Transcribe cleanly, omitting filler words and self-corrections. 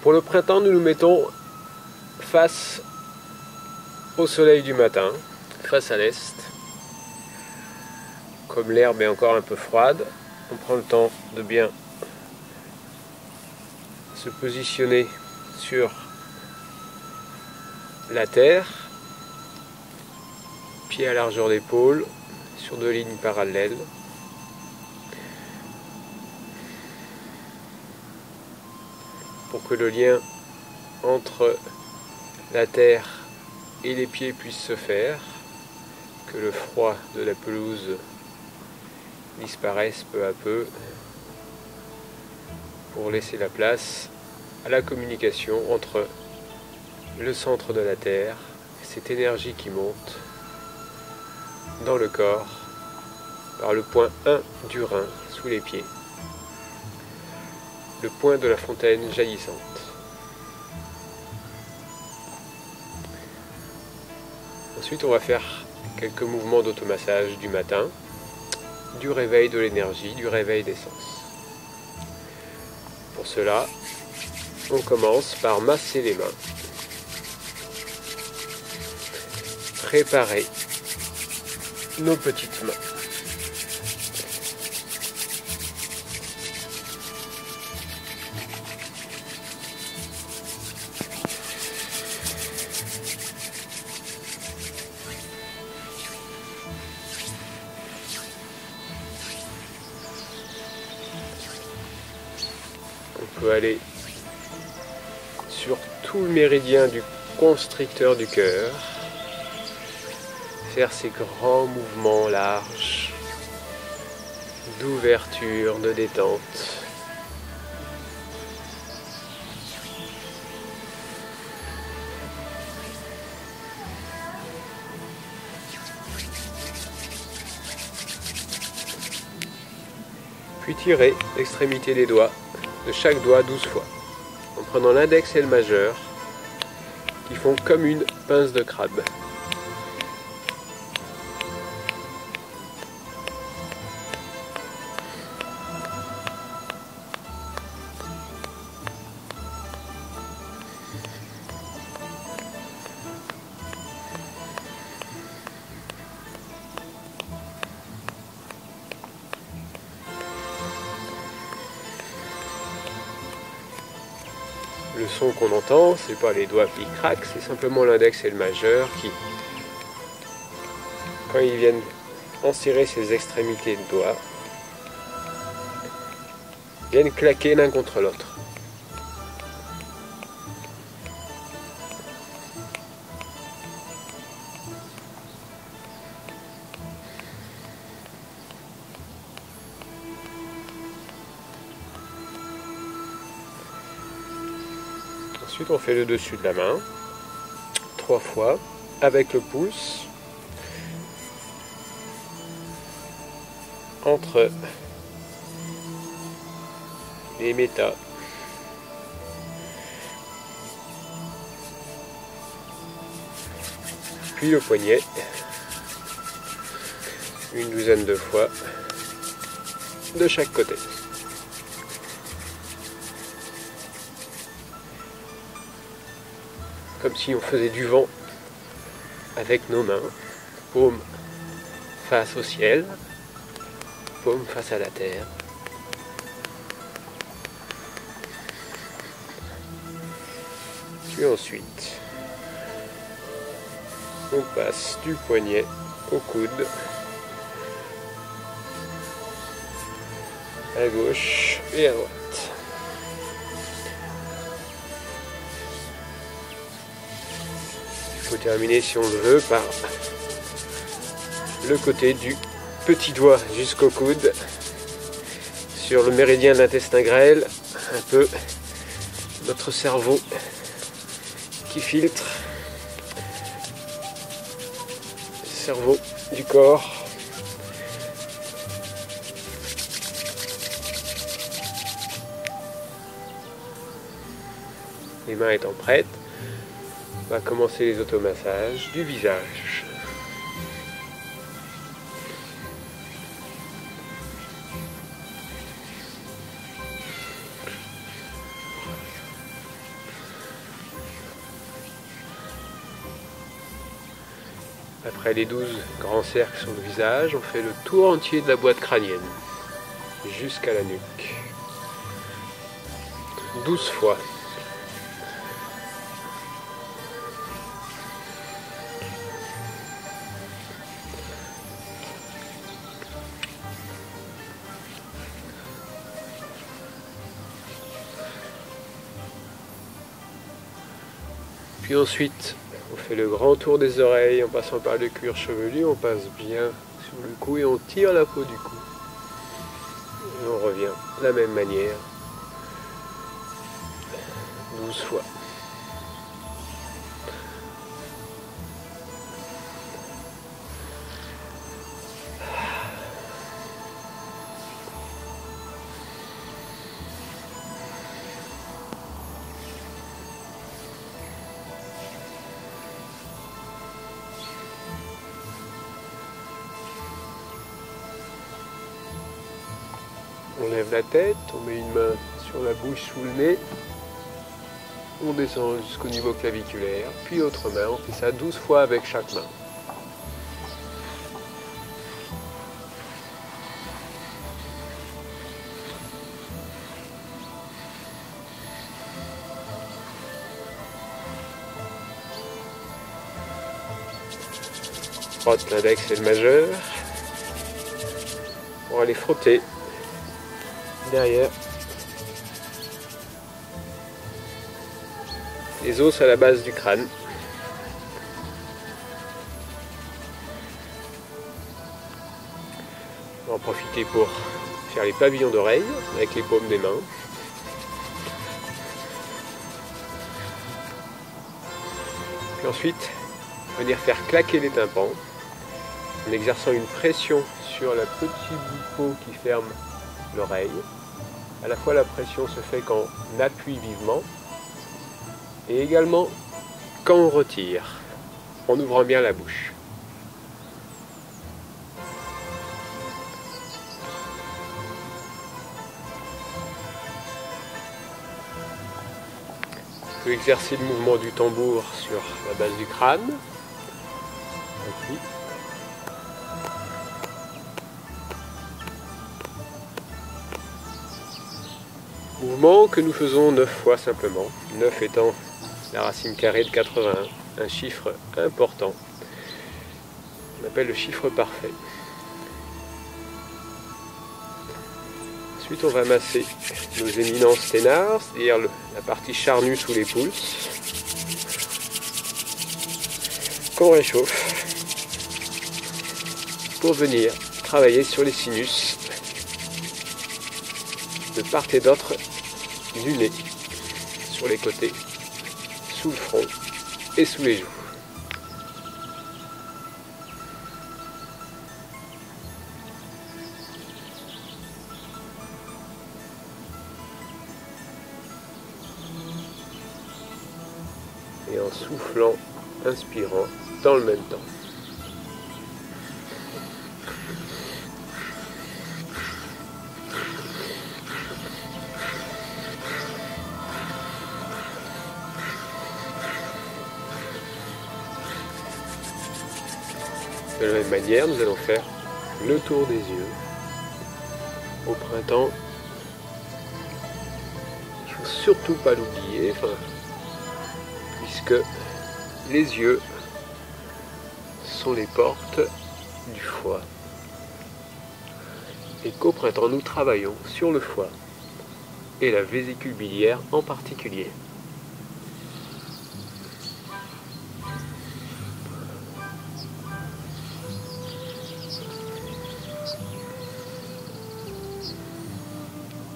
Pour le printemps, nous nous mettons face au soleil du matin, face à l'est. Comme l'herbe est encore un peu froide, on prend le temps de bien se positionner sur la terre, pieds à largeur d'épaule, sur 2 lignes parallèles. Pour que le lien entre la terre et les pieds puisse se faire, que le froid de la pelouse disparaisse peu à peu, pour laisser la place à la communication entre le centre de la terre, cette énergie qui monte dans le corps par le point 1 du rein sous les pieds, le point de la fontaine jaillissante. Ensuite, on va faire quelques mouvements d'automassage du matin, du réveil de l'énergie, du réveil des sens. Pour cela, on commence par masser les mains, préparer nos petites mains. On peut aller sur tout le méridien du constricteur du cœur, faire ces grands mouvements larges d'ouverture, de détente. Puis tirer l'extrémité des doigts, de chaque doigt 12 fois, en prenant l'index et le majeur, qui font comme une pince de crabe. Le son qu'on entend, c'est pas les doigts qui craquent, c'est simplement l'index et le majeur qui, quand ils viennent enserrer ces extrémités de doigts, viennent claquer l'un contre l'autre. Ensuite, on fait le dessus de la main, 3 fois, avec le pouce, entre les métas, puis le poignet, une douzaine de fois, de chaque côté. Comme si on faisait du vent avec nos mains, paume face au ciel, paume face à la terre. Puis ensuite, on passe du poignet au coude, à gauche et à droite. Il faut terminer, si on le veut, par le côté du petit doigt jusqu'au coude, sur le méridien de l'intestin grêle, un peu notre cerveau qui filtre, cerveau du corps. Les mains étant prêtes, on va commencer les automassages du visage. Après les 12 grands cercles sur le visage, on fait le tour entier de la boîte crânienne, jusqu'à la nuque. 12 fois. Puis ensuite, on fait le grand tour des oreilles en passant par le cuir chevelu, on passe bien sur le cou et on tire la peau du cou. Et on revient de la même manière, 12 fois. On lève la tête, on met une main sur la bouche sous le nez, on descend jusqu'au niveau claviculaire, puis l'autre main, on fait ça 12 fois avec chaque main. Frotte l'index et le majeur pour aller frotter derrière les os à la base du crâne. On va en profiter pour faire les pavillons d'oreilles avec les paumes des mains. Puis ensuite, venir faire claquer les tympans en exerçant une pression sur la petite bout de peau qui ferme l'oreille. À la fois la pression se fait quand on appuie vivement et également quand on retire en ouvrant bien la bouche. On peut exercer le mouvement du tambour sur la base du crâne. Appuie. Mouvement que nous faisons 9 fois simplement, 9 étant la racine carrée de 81, un chiffre important, on appelle le chiffre parfait. Ensuite on va masser nos éminences ténars, c'est-à-dire la partie charnue sous les pouces, qu'on réchauffe pour venir travailler sur les sinus de part et d'autre du nez, sur les côtés, sous le front et sous les joues. Et en soufflant, inspirant dans le même temps. De la même manière, nous allons faire le tour des yeux. Au printemps, il ne faut surtout pas l'oublier, puisque les yeux sont les portes du foie. Et qu'au printemps, nous travaillons sur le foie et la vésicule biliaire en particulier.